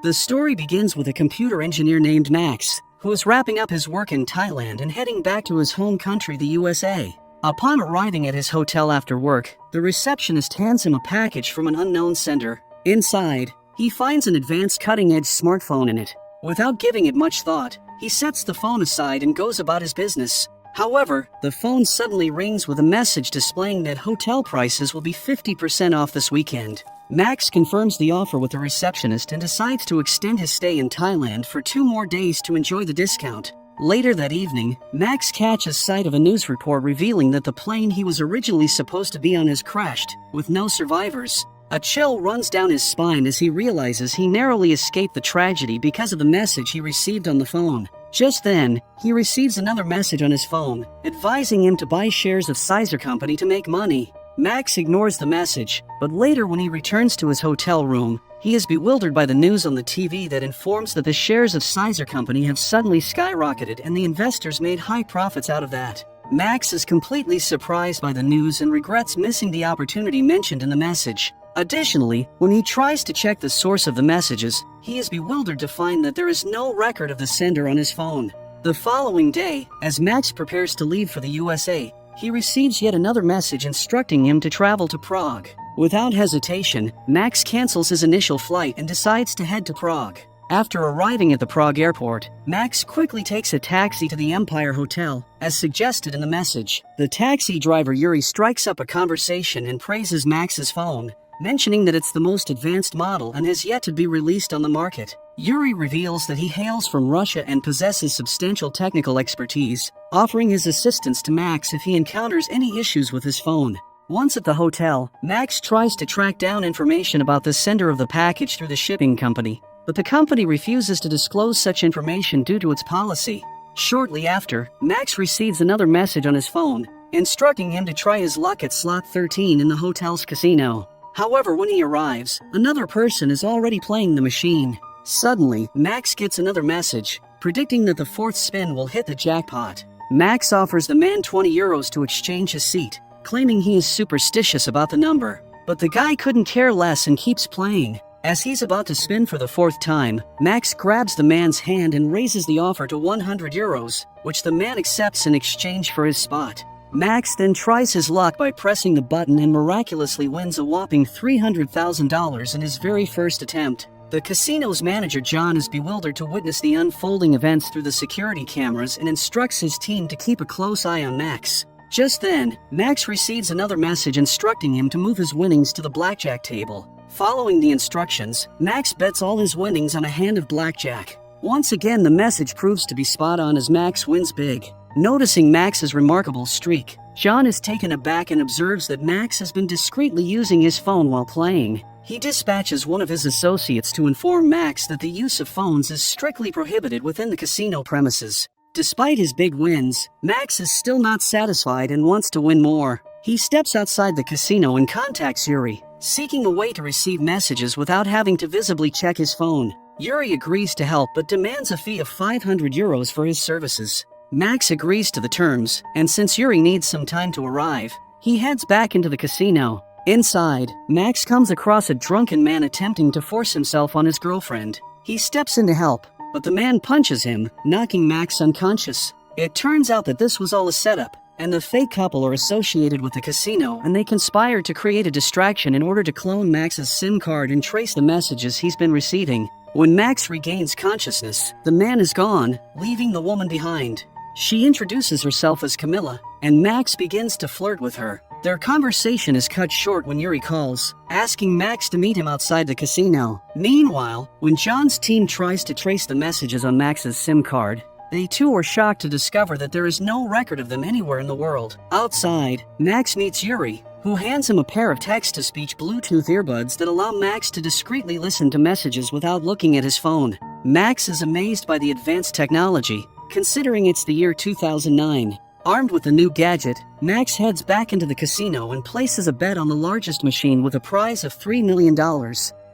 The story begins with a computer engineer named Max, who is wrapping up his work in Thailand and heading back to his home country, the USA. Upon arriving at his hotel after work, the receptionist hands him a package from an unknown sender. Inside, he finds an advanced cutting-edge smartphone in it. Without giving it much thought, he sets the phone aside and goes about his business. However, the phone suddenly rings with a message displaying that hotel prices will be 50% off this weekend. Max confirms the offer with the receptionist and decides to extend his stay in Thailand for 2 more days to enjoy the discount. Later that evening, Max catches sight of a news report revealing that the plane he was originally supposed to be on has crashed, with no survivors. A chill runs down his spine as he realizes he narrowly escaped the tragedy because of the message he received on the phone. Just then, he receives another message on his phone, advising him to buy shares of Sizer Company to make money. Max ignores the message, but later when he returns to his hotel room, he is bewildered by the news on the TV that informs that the shares of Sizer Company have suddenly skyrocketed and the investors made high profits out of that. Max is completely surprised by the news and regrets missing the opportunity mentioned in the message. Additionally, when he tries to check the source of the messages, he is bewildered to find that there is no record of the sender on his phone. The following day, as Max prepares to leave for the USA, he receives yet another message instructing him to travel to Prague. Without hesitation, Max cancels his initial flight and decides to head to Prague. After arriving at the Prague airport, Max quickly takes a taxi to the Empire Hotel, as suggested in the message. The taxi driver Yuri strikes up a conversation and praises Max's phone, mentioning that it's the most advanced model and has yet to be released on the market. Yuri reveals that he hails from Russia and possesses substantial technical expertise, offering his assistance to Max if he encounters any issues with his phone. Once at the hotel, Max tries to track down information about the sender of the package through the shipping company, but the company refuses to disclose such information due to its policy. Shortly after, Max receives another message on his phone, instructing him to try his luck at slot 13 in the hotel's casino. However, when he arrives, another person is already playing the machine. Suddenly, Max gets another message, predicting that the 4th spin will hit the jackpot. Max offers the man 20 euros to exchange his seat, claiming he is superstitious about the number. But the guy couldn't care less and keeps playing. As he's about to spin for the 4th time, Max grabs the man's hand and raises the offer to 100 euros, which the man accepts in exchange for his spot. Max then tries his luck by pressing the button and miraculously wins a whopping $300,000 in his very first attempt. The casino's manager John is bewildered to witness the unfolding events through the security cameras and instructs his team to keep a close eye on Max. Just then, Max receives another message instructing him to move his winnings to the blackjack table. Following the instructions, Max bets all his winnings on a hand of blackjack. Once again, the message proves to be spot on as Max wins big. Noticing Max's remarkable streak, John is taken aback and observes that Max has been discreetly using his phone while playing. He dispatches one of his associates to inform Max that the use of phones is strictly prohibited within the casino premises. Despite his big wins, Max is still not satisfied and wants to win more. He steps outside the casino and contacts Yuri, seeking a way to receive messages without having to visibly check his phone. Yuri agrees to help but demands a fee of 500 euros for his services. Max agrees to the terms, and since Yuri needs some time to arrive, he heads back into the casino. Inside, Max comes across a drunken man attempting to force himself on his girlfriend. He steps in to help, but the man punches him, knocking Max unconscious. It turns out that this was all a setup, and the fake couple are associated with the casino and they conspired to create a distraction in order to clone Max's SIM card and trace the messages he's been receiving. When Max regains consciousness, the man is gone, leaving the woman behind. She introduces herself as Camilla, and Max begins to flirt with her. Their conversation is cut short when Yuri calls, asking Max to meet him outside the casino. Meanwhile, when John's team tries to trace the messages on Max's SIM card, they too are shocked to discover that there is no record of them anywhere in the world. Outside, Max meets Yuri, who hands him a pair of text-to-speech Bluetooth earbuds that allow Max to discreetly listen to messages without looking at his phone. Max is amazed by the advanced technology, considering it's the year 2009. Armed with the new gadget, Max heads back into the casino and places a bet on the largest machine with a prize of $3 million.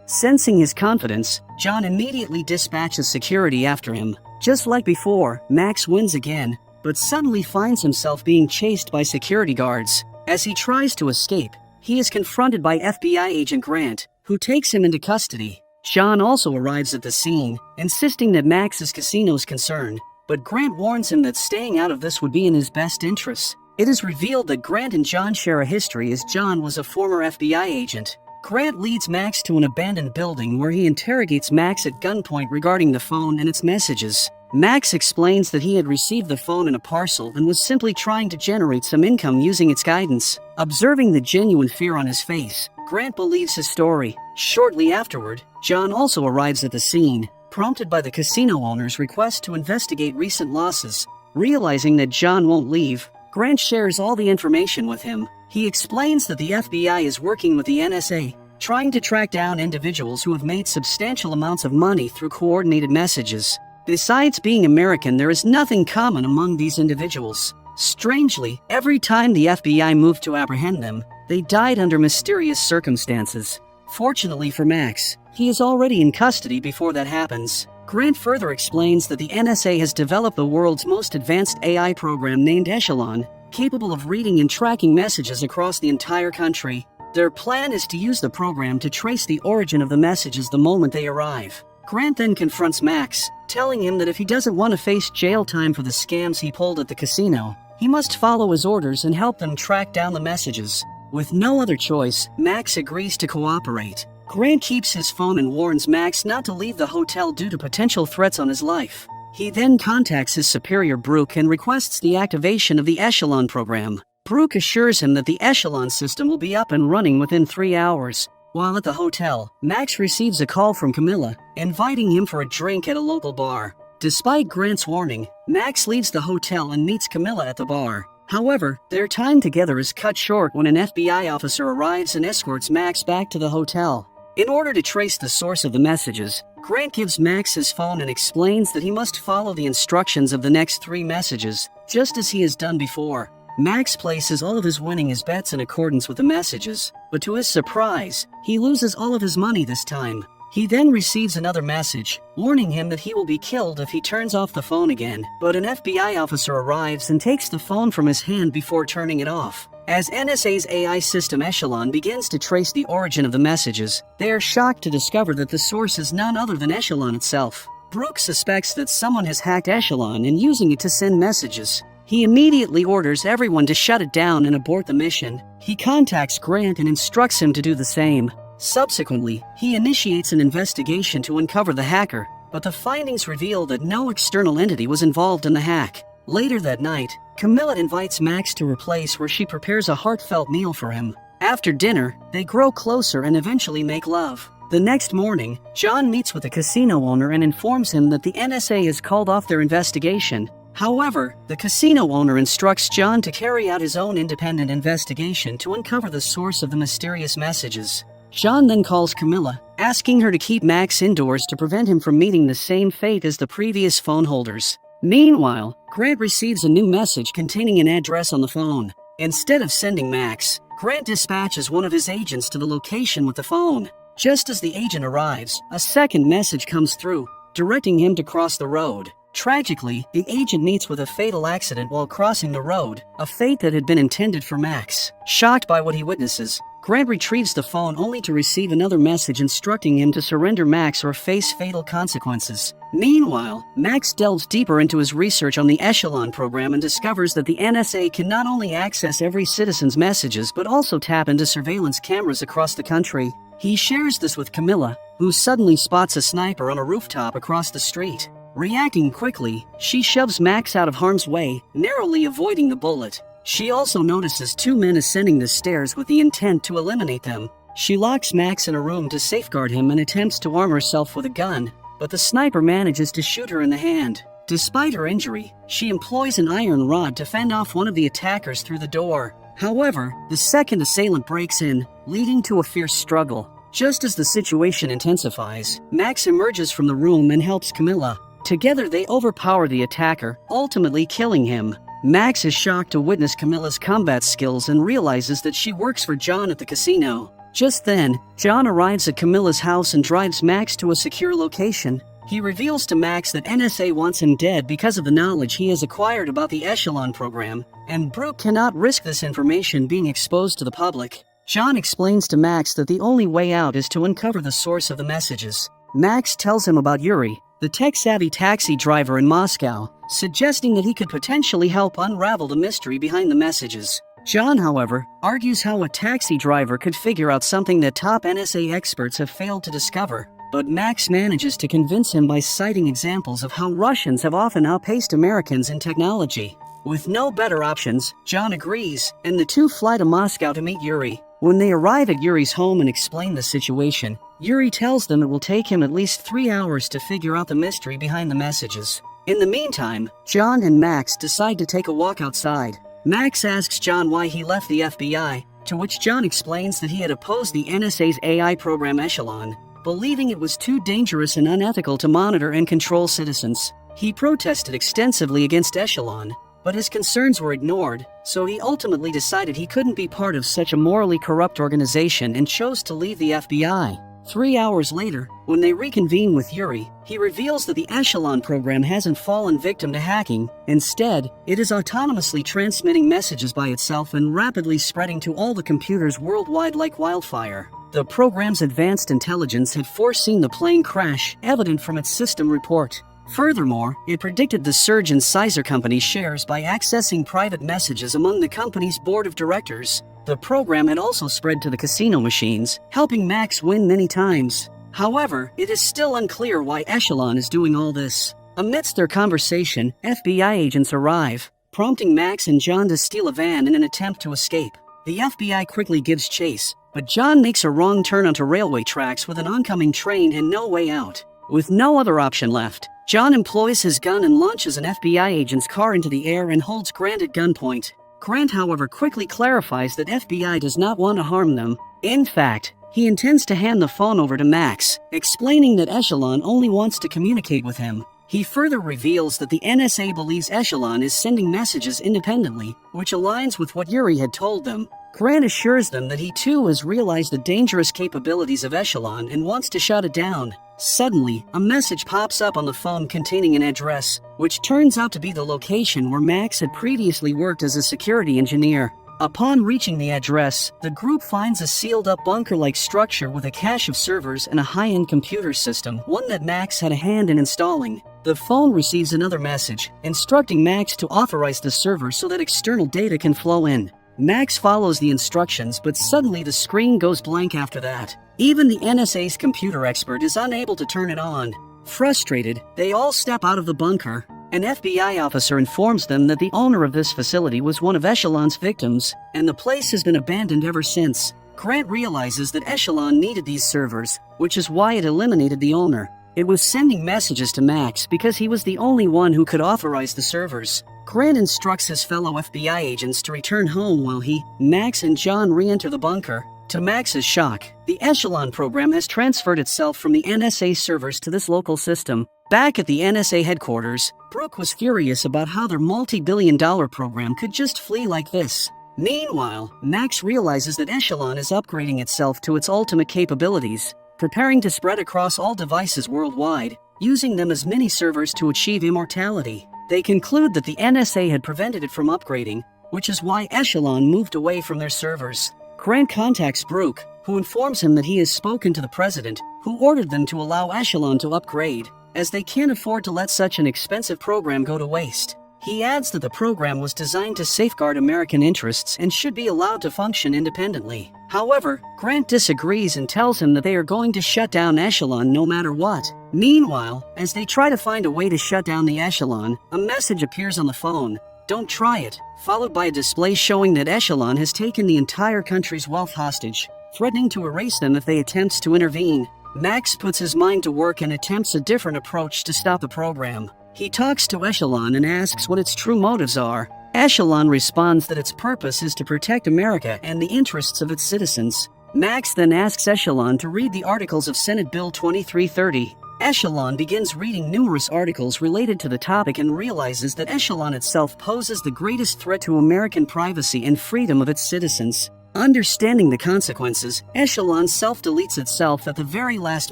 Sensing his confidence, John immediately dispatches security after him. Just like before, Max wins again, but suddenly finds himself being chased by security guards. As he tries to escape, he is confronted by FBI agent Grant, who takes him into custody. John also arrives at the scene, insisting that Max is casino's concern, but Grant warns him that staying out of this would be in his best interests. It is revealed that Grant and John share a history, as John was a former FBI agent. Grant leads Max to an abandoned building where he interrogates Max at gunpoint regarding the phone and its messages. Max explains that he had received the phone in a parcel and was simply trying to generate some income using its guidance. Observing the genuine fear on his face, Grant believes his story. Shortly afterward, John also arrives at the scene, prompted by the casino owner's request to investigate recent losses. Realizing that John won't leave, Grant shares all the information with him. He explains that the FBI is working with the NSA, trying to track down individuals who have made substantial amounts of money through coordinated messages. Besides being American, there is nothing common among these individuals. Strangely, every time the FBI moved to apprehend them, they died under mysterious circumstances. Fortunately for Max, he is already in custody before that happens. Grant further explains that the NSA has developed the world's most advanced AI program named Echelon, capable of reading and tracking messages across the entire country. Their plan is to use the program to trace the origin of the messages the moment they arrive. Grant then confronts Max, telling him that if he doesn't want to face jail time for the scams he pulled at the casino, he must follow his orders and help them track down the messages. With no other choice, Max agrees to cooperate. Grant keeps his phone and warns Max not to leave the hotel due to potential threats on his life. He then contacts his superior Brooke and requests the activation of the Echelon program. Brooke assures him that the Echelon system will be up and running within 3 hours. While at the hotel, Max receives a call from Camilla, inviting him for a drink at a local bar. Despite Grant's warning, Max leaves the hotel and meets Camilla at the bar. However, their time together is cut short when an FBI officer arrives and escorts Max back to the hotel. In order to trace the source of the messages, Grant gives Max his phone and explains that he must follow the instructions of the next 3 messages, just as he has done before. Max places all of his winning his bets in accordance with the messages, but to his surprise, he loses all of his money this time. He then receives another message, warning him that he will be killed if he turns off the phone again, but an FBI officer arrives and takes the phone from his hand before turning it off. As NSA's AI system Echelon begins to trace the origin of the messages, they are shocked to discover that the source is none other than Echelon itself. Brooke suspects that someone has hacked Echelon and using it to send messages. He immediately orders everyone to shut it down and abort the mission. He contacts Grant and instructs him to do the same. Subsequently, he initiates an investigation to uncover the hacker, but the findings reveal that no external entity was involved in the hack. Later that night, Camilla invites Max to her place where she prepares a heartfelt meal for him. After dinner, they grow closer and eventually make love. The next morning, John meets with the casino owner and informs him that the NSA has called off their investigation. However, the casino owner instructs John to carry out his own independent investigation to uncover the source of the mysterious messages. John then calls Camilla, asking her to keep Max indoors to prevent him from meeting the same fate as the previous phone holders. Meanwhile, Grant receives a new message containing an address on the phone. Instead of sending Max, Grant dispatches one of his agents to the location with the phone. Just as the agent arrives, a second message comes through, directing him to cross the road. Tragically, the agent meets with a fatal accident while crossing the road, a fate that had been intended for Max. Shocked by what he witnesses, Grant retrieves the phone only to receive another message instructing him to surrender Max or face fatal consequences. Meanwhile, Max delves deeper into his research on the Echelon program and discovers that the NSA can not only access every citizen's messages but also tap into surveillance cameras across the country. He shares this with Camilla, who suddenly spots a sniper on a rooftop across the street. Reacting quickly, she shoves Max out of harm's way, narrowly avoiding the bullet. She also notices 2 men ascending the stairs with the intent to eliminate them. She locks Max in a room to safeguard him and attempts to arm herself with a gun, but the sniper manages to shoot her in the hand. Despite her injury, she employs an iron rod to fend off one of the attackers through the door. However, the second assailant breaks in, leading to a fierce struggle. Just as the situation intensifies, Max emerges from the room and helps Camilla. Together they overpower the attacker, ultimately killing him. Max is shocked to witness Camilla's combat skills and realizes that she works for John at the casino. Just then, John arrives at Camilla's house and drives Max to a secure location. He reveals to Max that NSA wants him dead because of the knowledge he has acquired about the Echelon program, and Brooke cannot risk this information being exposed to the public. John explains to Max that the only way out is to uncover the source of the messages. Max tells him about Yuri, the tech-savvy taxi driver in Moscow, suggesting that he could potentially help unravel the mystery behind the messages. John, however, argues how a taxi driver could figure out something that top NSA experts have failed to discover, but Max manages to convince him by citing examples of how Russians have often outpaced Americans in technology. With no better options, John agrees, and the two fly to Moscow to meet Yuri. When they arrive at Yuri's home and explain the situation, Yuri tells them it will take him at least 3 hours to figure out the mystery behind the messages. In the meantime, John and Max decide to take a walk outside. Max asks John why he left the FBI, to which John explains that he had opposed the NSA's AI program Echelon, believing it was too dangerous and unethical to monitor and control citizens. He protested extensively against Echelon, but his concerns were ignored, so he ultimately decided he couldn't be part of such a morally corrupt organization and chose to leave the FBI. 3 hours later, when they reconvene with Yuri, he reveals that the Echelon program hasn't fallen victim to hacking. Instead, it is autonomously transmitting messages by itself and rapidly spreading to all the computers worldwide like wildfire. The program's advanced intelligence had foreseen the plane crash, evident from its system report. Furthermore, it predicted the surge in Sizer Company's shares by accessing private messages among the company's board of directors. The program had also spread to the casino machines, helping Max win many times. However, it is still unclear why Echelon is doing all this. Amidst their conversation, FBI agents arrive, prompting Max and John to steal a van in an attempt to escape. The FBI quickly gives chase, but John makes a wrong turn onto railway tracks with an oncoming train and no way out. With no other option left, John employs his gun and launches an FBI agent's car into the air and holds Grant at gunpoint. Grant, however, quickly clarifies that FBI does not want to harm them. In fact, he intends to hand the phone over to Max, explaining that Echelon only wants to communicate with him. He further reveals that the NSA believes Echelon is sending messages independently, which aligns with what Yuri had told them. Grant assures them that he too has realized the dangerous capabilities of Echelon and wants to shut it down. Suddenly, a message pops up on the phone containing an address, which turns out to be the location where Max had previously worked as a security engineer. Upon reaching the address, the group finds a sealed-up bunker-like structure with a cache of servers and a high-end computer system, one that Max had a hand in installing. The phone receives another message, instructing Max to authorize the server so that external data can flow in. Max follows the instructions, but suddenly the screen goes blank after that. Even the NSA's computer expert is unable to turn it on. Frustrated, they all step out of the bunker. An FBI officer informs them that the owner of this facility was one of Echelon's victims, and the place has been abandoned ever since. Grant realizes that Echelon needed these servers, which is why it eliminated the owner. It was sending messages to Max because he was the only one who could authorize the servers. Grant instructs his fellow FBI agents to return home while Max and John re-enter the bunker. To Max's shock, the Echelon program has transferred itself from the NSA servers to this local system. Back at the NSA headquarters, Brooke was furious about how their multi-billion-dollar program could just flee like this. Meanwhile, Max realizes that Echelon is upgrading itself to its ultimate capabilities, preparing to spread across all devices worldwide, using them as mini-servers to achieve immortality. They conclude that the NSA had prevented it from upgrading, which is why Echelon moved away from their servers. Grant contacts Brooke, who informs him that he has spoken to the president, who ordered them to allow Echelon to upgrade, as they can't afford to let such an expensive program go to waste. He adds that the program was designed to safeguard American interests and should be allowed to function independently. However, Grant disagrees and tells him that they are going to shut down Echelon no matter what. Meanwhile, as they try to find a way to shut down the Echelon, a message appears on the phone. "Don't try it," followed by a display showing that Echelon has taken the entire country's wealth hostage, threatening to erase them if they attempt to intervene. Max puts his mind to work and attempts a different approach to stop the program. He talks to Echelon and asks what its true motives are. Echelon responds that its purpose is to protect America and the interests of its citizens. Max then asks Echelon to read the articles of Senate Bill 2330. Echelon begins reading numerous articles related to the topic and realizes that Echelon itself poses the greatest threat to American privacy and freedom of its citizens. Understanding the consequences, Echelon self-deletes itself at the very last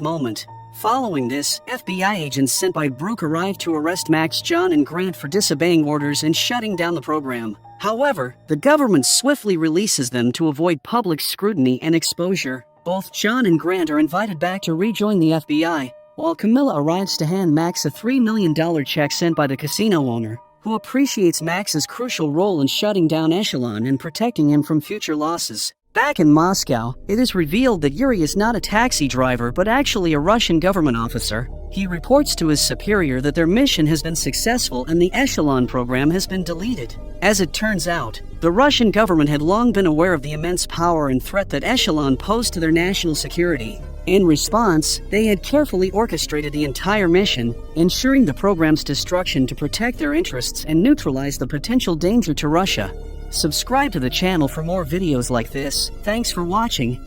moment. Following this, FBI agents sent by Brooke arrive to arrest Max, John, and Grant for disobeying orders and shutting down the program. However, the government swiftly releases them to avoid public scrutiny and exposure. Both John and Grant are invited back to rejoin the FBI, while Camilla arrives to hand Max a $3 million check sent by the casino owner, who appreciates Max's crucial role in shutting down Echelon and protecting him from future losses. Back in Moscow, it is revealed that Yuri is not a taxi driver but actually a Russian government officer. He reports to his superior that their mission has been successful and the Echelon program has been deleted. As it turns out, the Russian government had long been aware of the immense power and threat that Echelon posed to their national security. In response, they had carefully orchestrated the entire mission, ensuring the program's destruction to protect their interests and neutralize the potential danger to Russia. Subscribe to the channel for more videos like this. Thanks for watching.